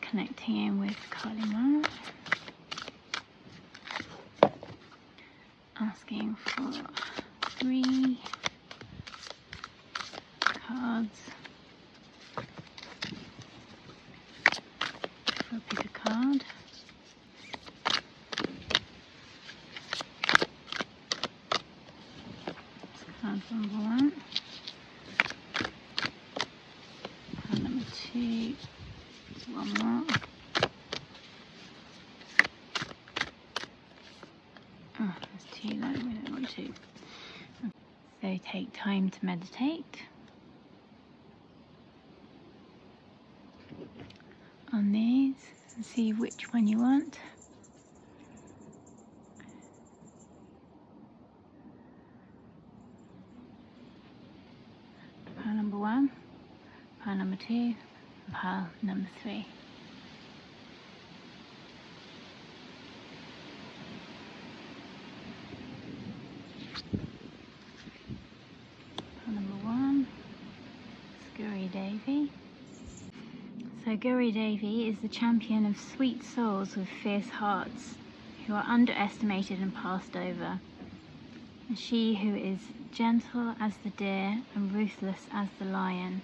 connecting in with Kali Ma, asking for 3 cards. I'll pick a card. Card number 1. Card number 2. One more. Oh, that's too low. We don't want to. So take time to meditate on these and see which one you want. Pile number 1, pile number 2, and pile number 3. Pile number 1, Guru Devi. So Guru Devi is the champion of sweet souls with fierce hearts who are underestimated and passed over. And she who is gentle as the deer and ruthless as the lion,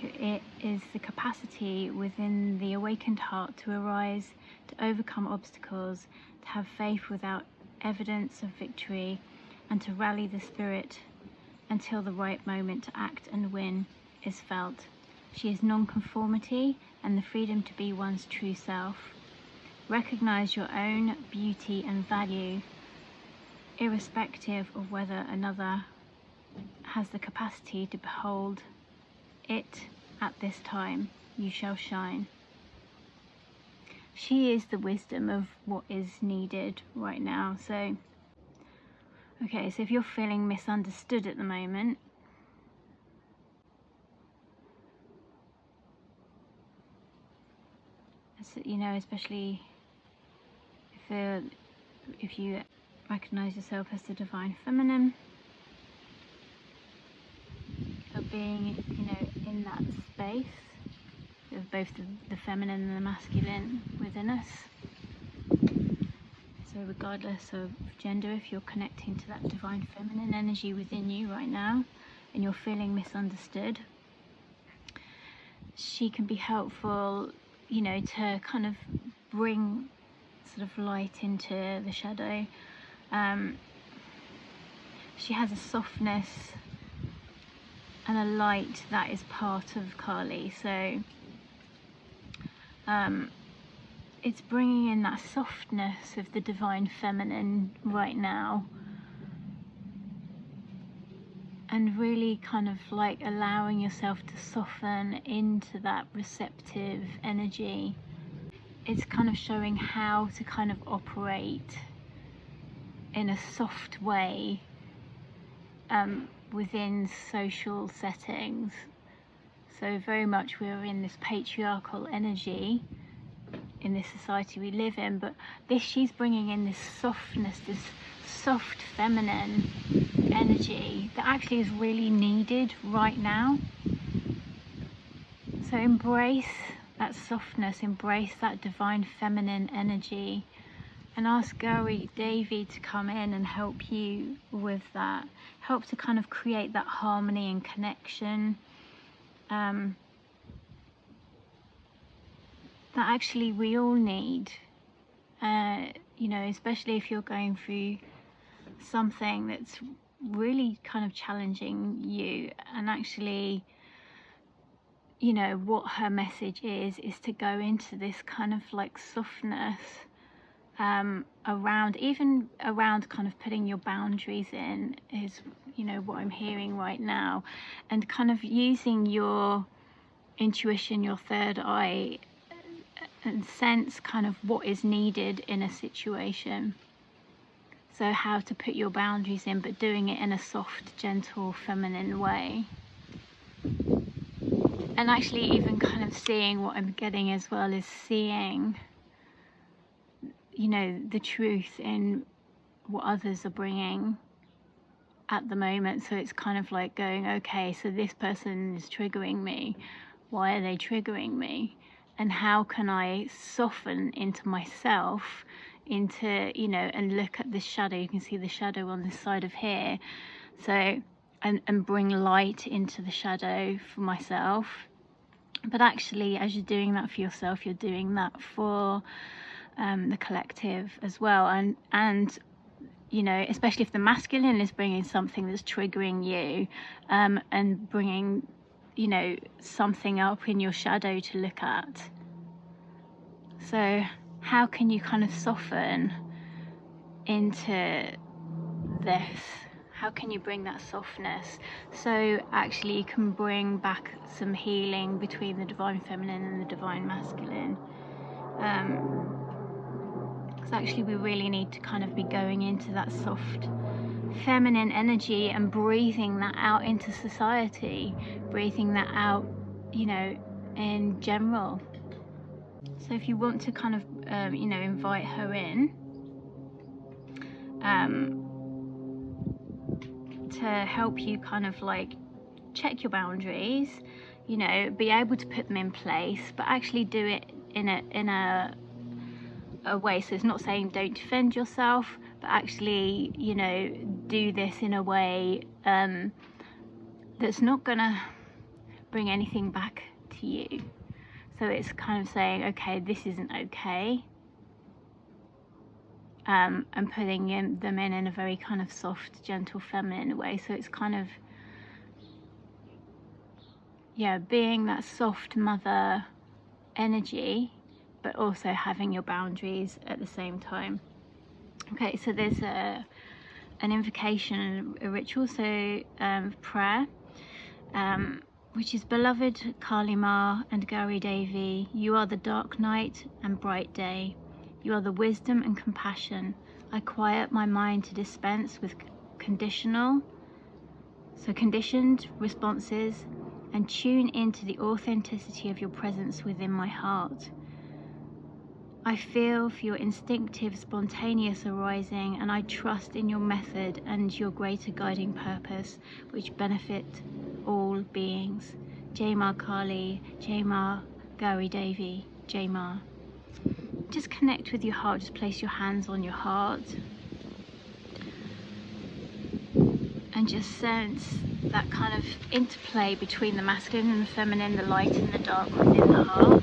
who it is the capacity within the awakened heart to arise, to overcome obstacles, to have faith without evidence of victory, and to rally the spirit until the right moment to act and win is felt. She is non-conformity and the freedom to be one's true self. Recognize your own beauty and value, irrespective of whether another has the capacity to behold it at this time. You shall shine. She is the wisdom of what is needed right now. So, okay, so if you're feeling misunderstood at the moment, you know, especially if you recognize yourself as the divine feminine, of being, you know, in that space of both the feminine and the masculine within us. So regardless of gender, if you're connecting to that divine feminine energy within you right now and you're feeling misunderstood, she can be helpful, you know, to kind of bring sort of light into the shadow. She has a softness and a light that is part of Kali. So it's bringing in that softness of the divine feminine right now, and really kind of like allowing yourself to soften into that receptive energy. It's kind of showing how to kind of operate in a soft way within social settings. So very much we're in this patriarchal energy in this society we live in, but she's bringing in this softness, this soft feminine energy that actually is really needed right now. So embrace that softness, embrace that divine feminine energy, and ask Guru Devi to come in and help you with that, help to kind of create that harmony and connection that actually we all need, you know, especially if you're going through something that's really kind of challenging you. And actually, you know, what her message is to go into this kind of like softness around kind of putting your boundaries in, is, you know, what I'm hearing right now, and kind of using your intuition, your third eye, and sense kind of what is needed in a situation. So how to put your boundaries in, but doing it in a soft, gentle, feminine way. And actually even kind of seeing, what I'm getting as well is seeing, you know, the truth in what others are bringing at the moment. So it's kind of like going, okay, so this person is triggering me. Why are they triggering me? and how can I soften into myself, into, you know, and look at the shadow. You can see the shadow on this side of here. So, and bring light into the shadow for myself. But actually, as you're doing that for yourself, you're doing that for the collective as well. And you know, especially if the masculine is bringing something that's triggering you, and bringing, you know, something up in your shadow to look at. So how can you kind of soften into this? How can you bring that softness? So actually you can bring back some healing between the divine feminine and the divine masculine. Because actually we really need to kind of be going into that soft feminine energy and breathing that out into society, breathing that out, you know, in general. So if you want to kind of, you know, invite her in to help you kind of like check your boundaries, you know, be able to put them in place, but actually do it in a way. So it's not saying don't defend yourself, but actually, you know, do this in a way that's not gonna bring anything back to you. So it's kind of saying, okay, this isn't okay, and putting them in a very kind of soft, gentle, feminine way. So it's kind of, yeah, being that soft mother energy, but also having your boundaries at the same time. Okay, so there's an invocation, a ritual, so prayer, which is: Beloved Kali Ma and Gauri Devi, you are the dark night and bright day. You are the wisdom and compassion. I quiet my mind to dispense with conditioned responses and tune into the authenticity of your presence within my heart. I feel for your instinctive, spontaneous arising, and I trust in your method and your greater guiding purpose, which benefit all beings. Jai Ma Kali, Jai Ma Gauri Devi, Jai Ma. Just connect with your heart. Just place your hands on your heart and just sense that kind of interplay between the masculine and the feminine, the light and the dark within the heart.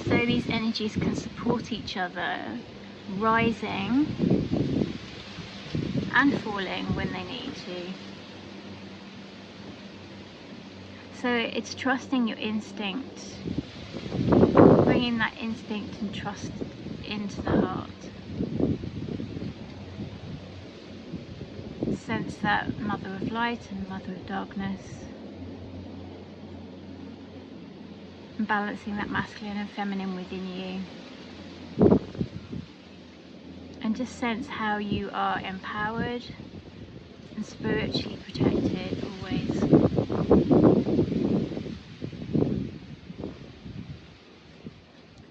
So these energies can support each other, rising and falling when they need to. So it's trusting your instinct, bringing that instinct and trust into the heart. Sense that mother of light and mother of darkness, and balancing that masculine and feminine within you. And just sense how you are empowered and spiritually protected always.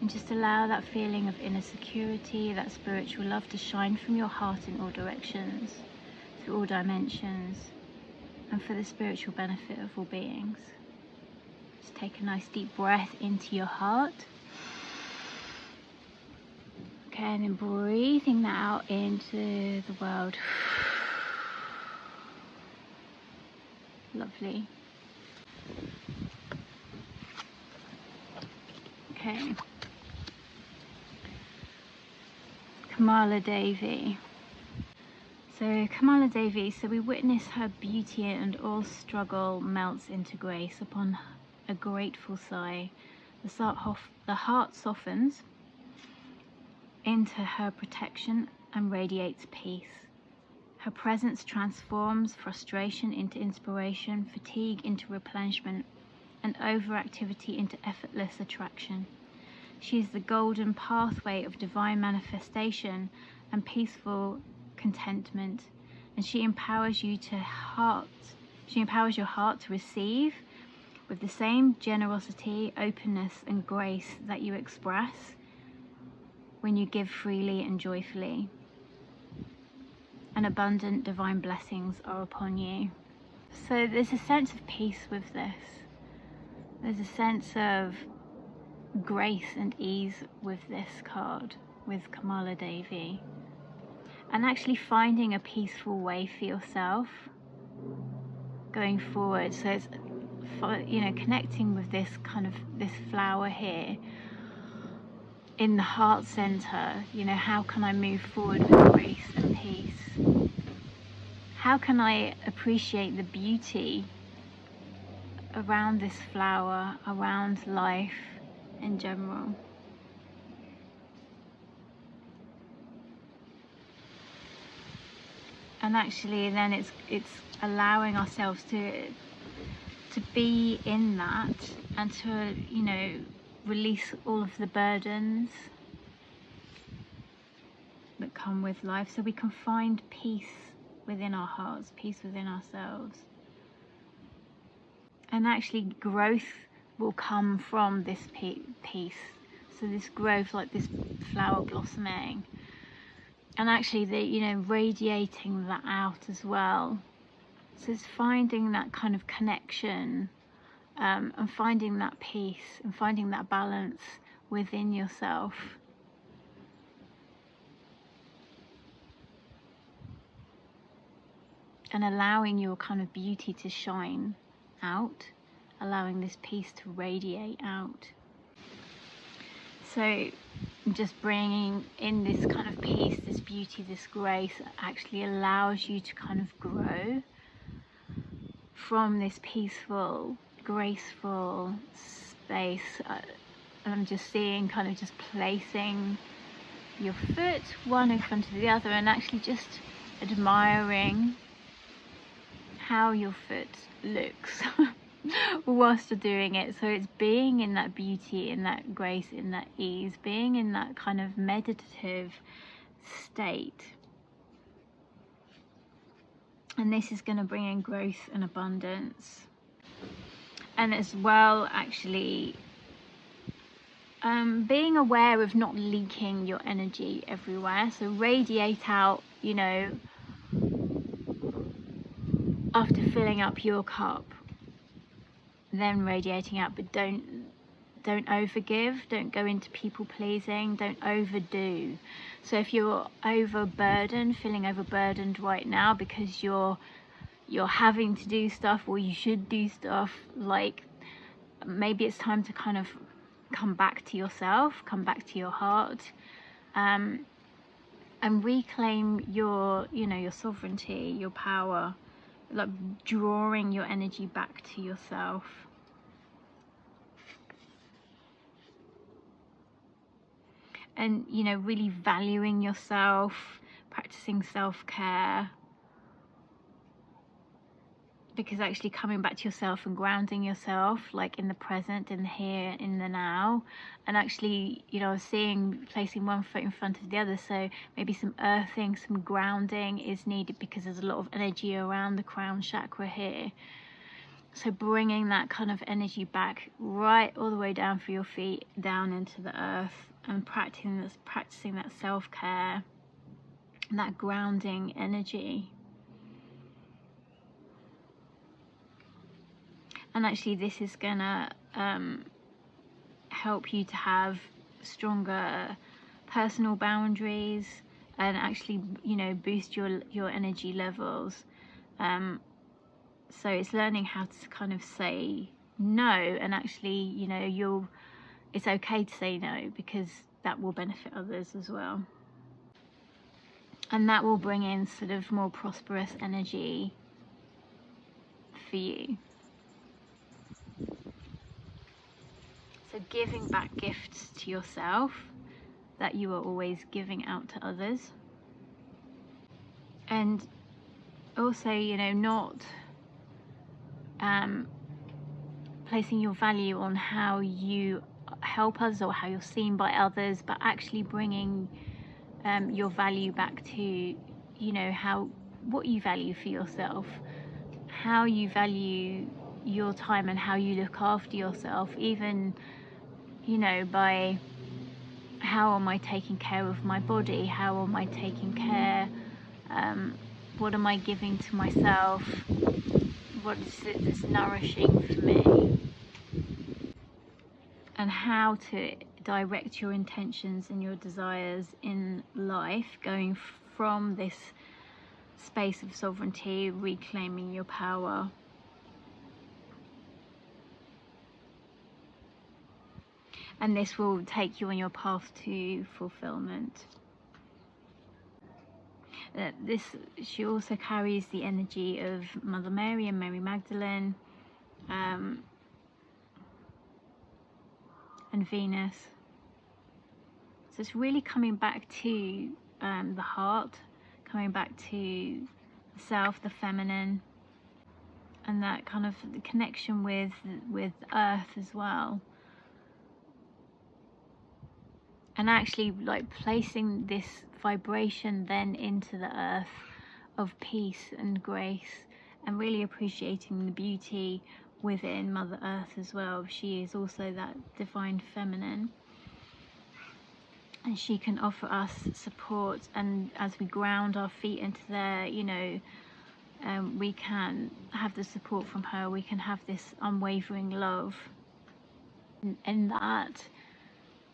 And just allow that feeling of inner security, that spiritual love to shine from your heart in all directions, through all dimensions, and for the spiritual benefit of all beings. Just take a nice deep breath into your heart. Okay, and then breathing that out into the world. Lovely. Okay. Kamala Devi. So Kamala Devi, so we witness her beauty, and all struggle melts into grace upon a grateful sigh. The heart softens into her protection and radiates peace. Her presence transforms frustration into inspiration, fatigue into replenishment, and overactivity into effortless attraction. She is the golden pathway of divine manifestation and peaceful contentment, and she empowers your heart to receive with the same generosity, openness, and grace that you express when you give freely and joyfully. And abundant divine blessings are upon you. So there's a sense of peace with this. There's a sense of grace and ease with this card, with Kamala Devi. And actually finding a peaceful way for yourself going forward. So it's, you know, connecting with this kind of, this flower here in the heart center. You know, how can I move forward with grace and peace? How can I appreciate the beauty around this flower, around life in general? And actually then it's allowing ourselves to be in that, and to, you know, release all of the burdens that come with life, so we can find peace within our hearts, peace within ourselves. And actually growth will come from this peace. So this growth, like this flower blossoming, and actually the, you know, radiating that out as well. So it's finding that kind of connection, and finding that peace and finding that balance within yourself. And allowing your kind of beauty to shine out, allowing this peace to radiate out. So just bringing in this kind of peace, this beauty, this grace actually allows you to kind of grow from this peaceful, graceful space. And I'm just seeing kind of just placing your foot one in front of the other, and actually just admiring how your foot looks whilst you're doing it. So it's being in that beauty, in that grace, in that ease, being in that kind of meditative state. And this is going to bring in growth and abundance. And as well, actually, being aware of not leaking your energy everywhere. So radiate out, you know, after filling up your cup, then radiating out, but don't overgive, don't go into people pleasing, don't overdo. So if you're overburdened, feeling overburdened right now because you're having to do stuff, or you should do stuff, like maybe it's time to kind of come back to yourself, come back to your heart, and reclaim your, you know, your sovereignty, your power, like drawing your energy back to yourself. And, you know, really valuing yourself, practicing self-care. Because actually coming back to yourself and grounding yourself, like in the present, in the here, in the now. And actually, you know, placing one foot in front of the other. So maybe some earthing, some grounding is needed, because there's a lot of energy around the crown chakra here. So bringing that kind of energy back right all the way down through your feet, down into the earth, and practicing that self-care, and that grounding energy. And actually this is gonna help you to have stronger personal boundaries, and actually, you know, boost your energy levels. So it's learning how to kind of say no, and actually, you know, it's okay to say no, because that will benefit others as well. And that will bring in sort of more prosperous energy for you. So giving back gifts to yourself that you are always giving out to others. And also, you know, not placing your value on how you help others or how you're seen by others, but actually bringing your value back to, you know, what you value for yourself, how you value your time, and how you look after yourself, even, you know, by how am I taking care of my body, how am I taking care, what am I giving to myself what's it that's nourishing for me, and how to direct your intentions and your desires in life, going from this space of sovereignty, reclaiming your power. And this will take you on your path to fulfillment. She also carries the energy of Mother Mary and Mary Magdalene, and Venus. So it's really coming back to the heart, coming back to the self, the feminine, and that kind of connection with earth as well. And actually like placing this vibration then into the earth of peace and grace, and really appreciating the beauty within Mother Earth as well. She is also that divine feminine, and she can offer us support, and as we ground our feet into there, you know, we can have the support from her. We can have this unwavering love, and in that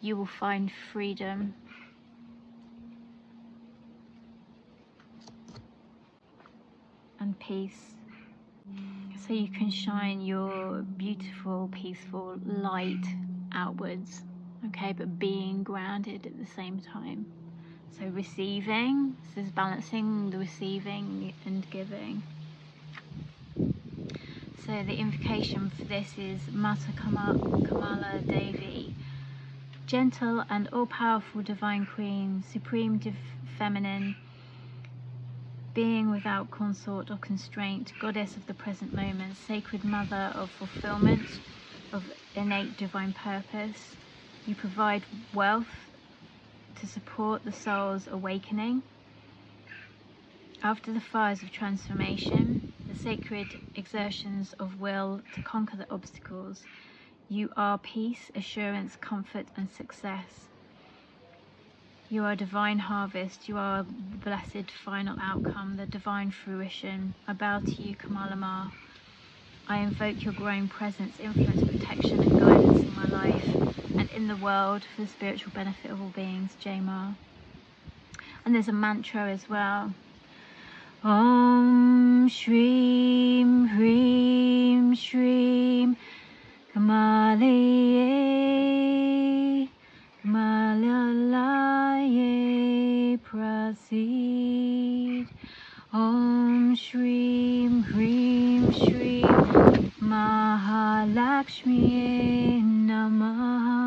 you will find freedom. And peace. So you can shine your beautiful, peaceful light outwards, okay, but being grounded at the same time. So receiving, this is balancing the receiving and giving. So the invocation for this is Mata Kamala Devi, gentle and all-powerful divine queen, supreme feminine, being without consort or constraint, goddess of the present moment, sacred mother of fulfillment, of innate divine purpose. You provide wealth to support the soul's awakening. After the fires of transformation, the sacred exertions of will to conquer the obstacles, you are peace, assurance, comfort, and success. You are divine harvest. You are the blessed final outcome, the divine fruition. I bow to you, Kamala Ma. I invoke your growing presence, influence, protection, and guidance in my life and in the world for the spiritual benefit of all beings. Jai Ma. And there's a mantra as well. Om Shreem Hreem Shreem Kamalaye Kamalalaye Prasid. Om Shreem Hreem Shreem Mahalakshmi Namaha.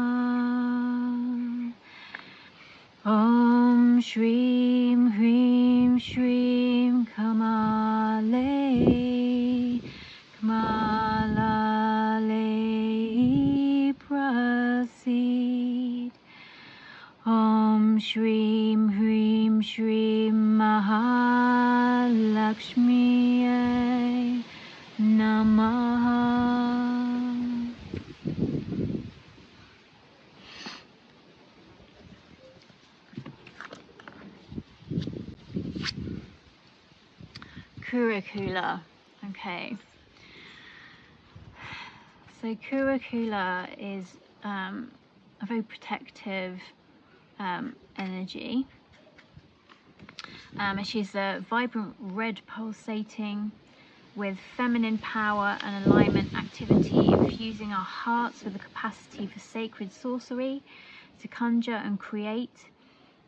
Om Shreem Hreem Shreem Kamale Kamalale Prasid. Om Shreem Hreem Shreem Mahalakshmi Namaha. Curricula. Okay. So curricula is a very protective energy. She's a vibrant red pulsating with feminine power and alignment activity, infusing our hearts with the capacity for sacred sorcery, to conjure and create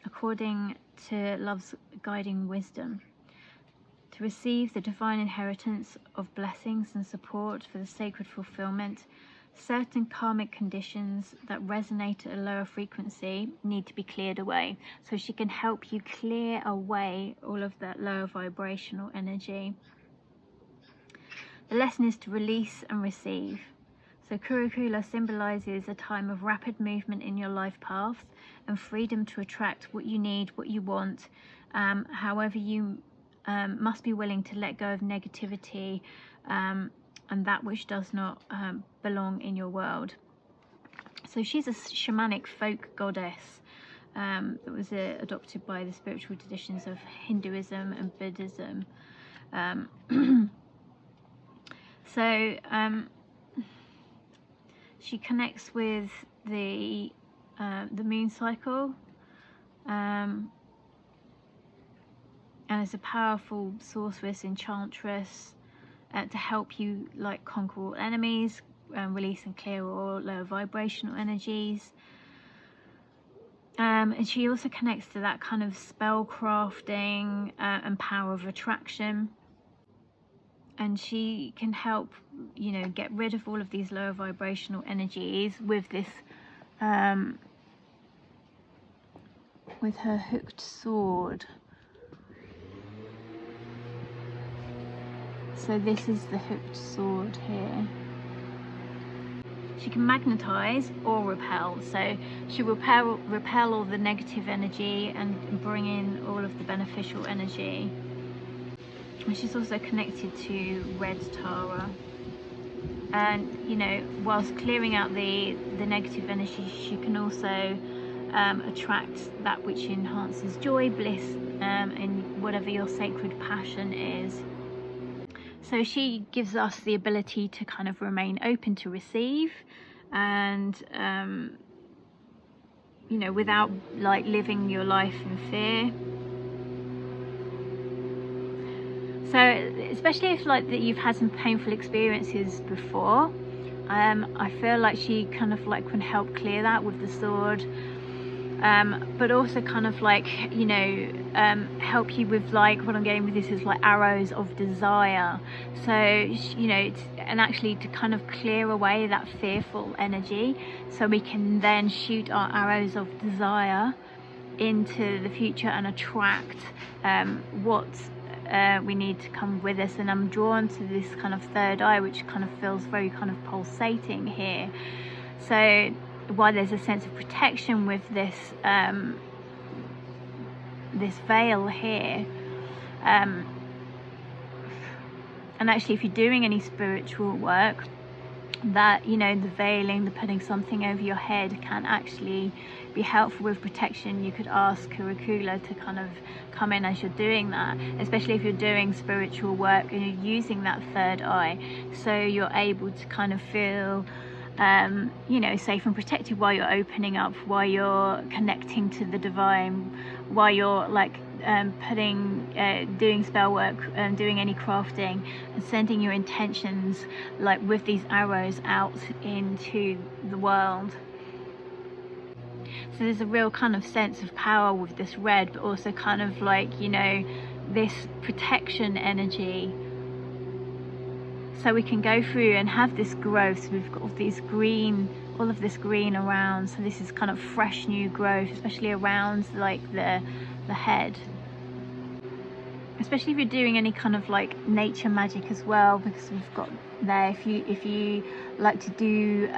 according to love's guiding wisdom, to receive the divine inheritance of blessings and support for the sacred fulfillment. Certain karmic conditions that resonate at a lower frequency need to be cleared away. So she can help you clear away all of that lower vibrational energy. The lesson is to release and receive. So curricula symbolizes a time of rapid movement in your life path and freedom to attract what you need, what you want. However, you must be willing to let go of negativity and that which does not belong in your world. So she's a shamanic folk goddess that was adopted by the spiritual traditions of Hinduism and Buddhism. So she connects with the moon cycle, and is a powerful sorceress, enchantress, to help you like conquer all enemies, release and clear all lower vibrational energies. And she also connects to that kind of spell crafting and power of attraction. And she can help, you know, get rid of all of these lower vibrational energies with this, with her hooked sword. So this is the hooked sword here. She can magnetize or repel. So she will repel all the negative energy and bring in all of the beneficial energy. And she's also connected to red Tara. And, you know, whilst clearing out the negative energy, she can also attract that which enhances joy, bliss, in whatever your sacred passion is. So she gives us the ability to kind of remain open to receive, and you know, without like living your life in fear. So especially if like that you've had some painful experiences before, I feel like she kind of like can help clear that with the sword. But also kind of like, you know, help you with like, what I'm getting with this is like arrows of desire. So, you know, and actually to kind of clear away that fearful energy, so we can then shoot our arrows of desire into the future and attract what we need to come with us. And I'm drawn to this kind of third eye, which kind of feels very kind of pulsating here. So while there's a sense of protection with this this veil here, and actually if you're doing any spiritual work, that, you know, the veiling, the putting something over your head can actually be helpful with protection. You could ask Kurikula to kind of come in as you're doing that, especially if you're doing spiritual work and you're using that third eye, so you're able to kind of feel you know, safe and protected while you're opening up, while you're connecting to the divine, while you're like doing spell work, doing any crafting, and sending your intentions like with these arrows out into the world. So there's a real kind of sense of power with this red, but also kind of like, you know, this protection energy. So we can go through and have this growth. So we've got all these green, all of this green around. So this is kind of fresh new growth, especially around like the head. Especially if you're doing any kind of like nature magic as well, because we've got there, if you like to do,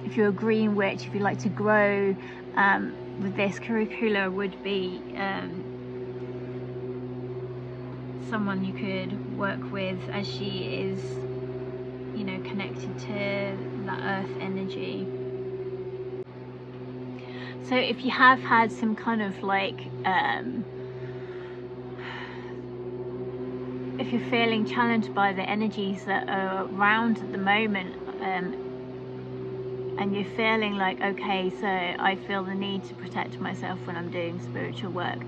if you're a green witch, if you like to grow with this, Kurikula would be someone you could work with, as she is, you know, connected to that earth energy. So if you have had some kind of like if you're feeling challenged by the energies that are around at the moment, and you're feeling like, okay, so I feel the need to protect myself when I'm doing spiritual work,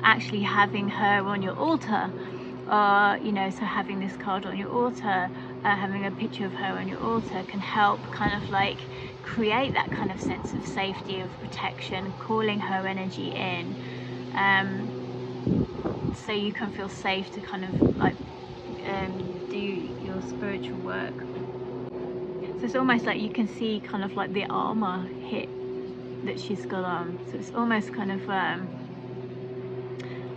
actually having her on your altar, you know, so having this card on your altar, having a picture of her on your altar can help kind of like create that kind of sense of safety, of protection, calling her energy in, so you can feel safe to kind of like do your spiritual work. So it's almost like you can see kind of like the armor hit that she's got on, so it's almost kind of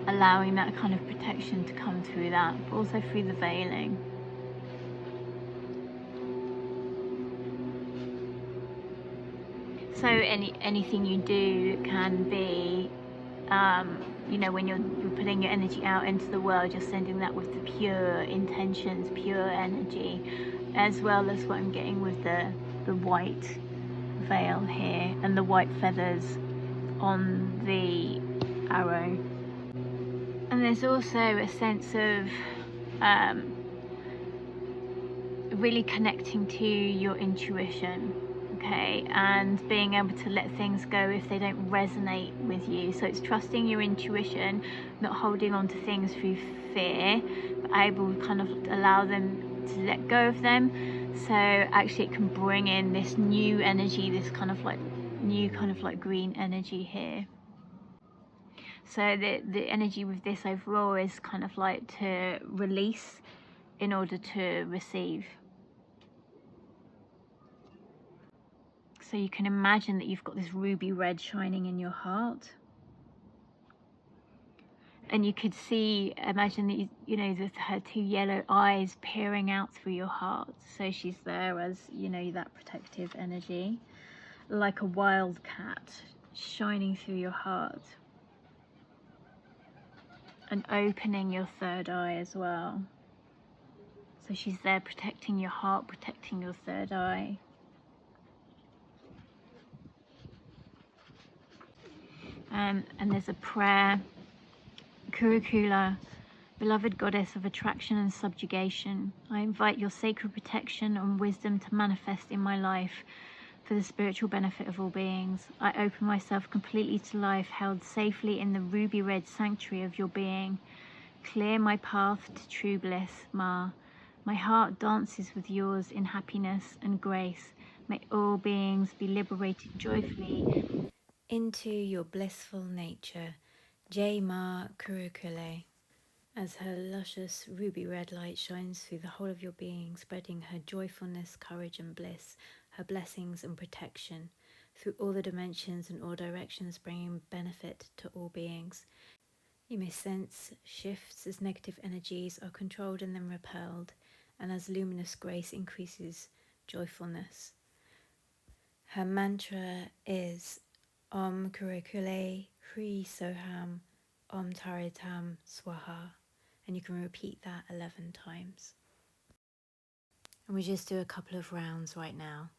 allowing that kind of protection to come through that, but also through the veiling. So anything you do can be, you know, when you're putting your energy out into the world, you're sending that with the pure intentions, pure energy, as well as what I'm getting with the white veil here and the white feathers on the arrow. And there's also a sense of really connecting to your intuition, okay, and being able to let things go if they don't resonate with you. So it's trusting your intuition, not holding on to things through fear, but able to kind of allow them to let go of them. So actually it can bring in this new energy, this kind of like new kind of like green energy here. So the energy with this overall is kind of like to release in order to receive. So you can imagine that you've got this ruby red shining in your heart. And you could see, imagine that, you know, her two yellow eyes peering out through your heart. So she's there as, you know, that protective energy, like a wildcat shining through your heart. And opening your third eye as well. So she's there protecting your heart, protecting your third eye. And there's a prayer. Kurukula, beloved goddess of attraction and subjugation, I invite your sacred protection and wisdom to manifest in my life for the spiritual benefit of all beings. I open myself completely to life, held safely in the ruby red sanctuary of your being. Clear my path to true bliss, Ma. My heart dances with yours in happiness and grace. May all beings be liberated joyfully into your blissful nature. Jai Ma Kurukule. As her luscious ruby red light shines through the whole of your being, spreading her joyfulness, courage and bliss, her blessings and protection, through all the dimensions and all directions, bringing benefit to all beings. You may sense shifts as negative energies are controlled and then repelled, and as luminous grace increases joyfulness. Her mantra is Om Kurikule Hri Soham Om Taritam Swaha, and you can repeat that 11 times. And we just do a couple of rounds right now.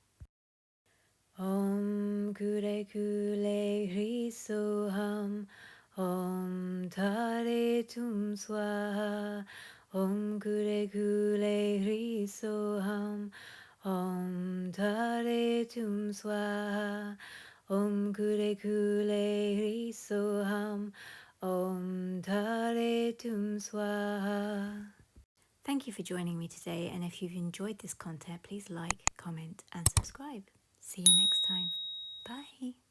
Om Kure Kule Hri Soham Om Taritum Swaha Om Kure Kule Hri Soham Om Taritum Swaha Om Kure Kule Hri Soham Om Taritum Swaha. Thank you for joining me today, and if you've enjoyed this content, please like, comment and subscribe. See you next time. Bye.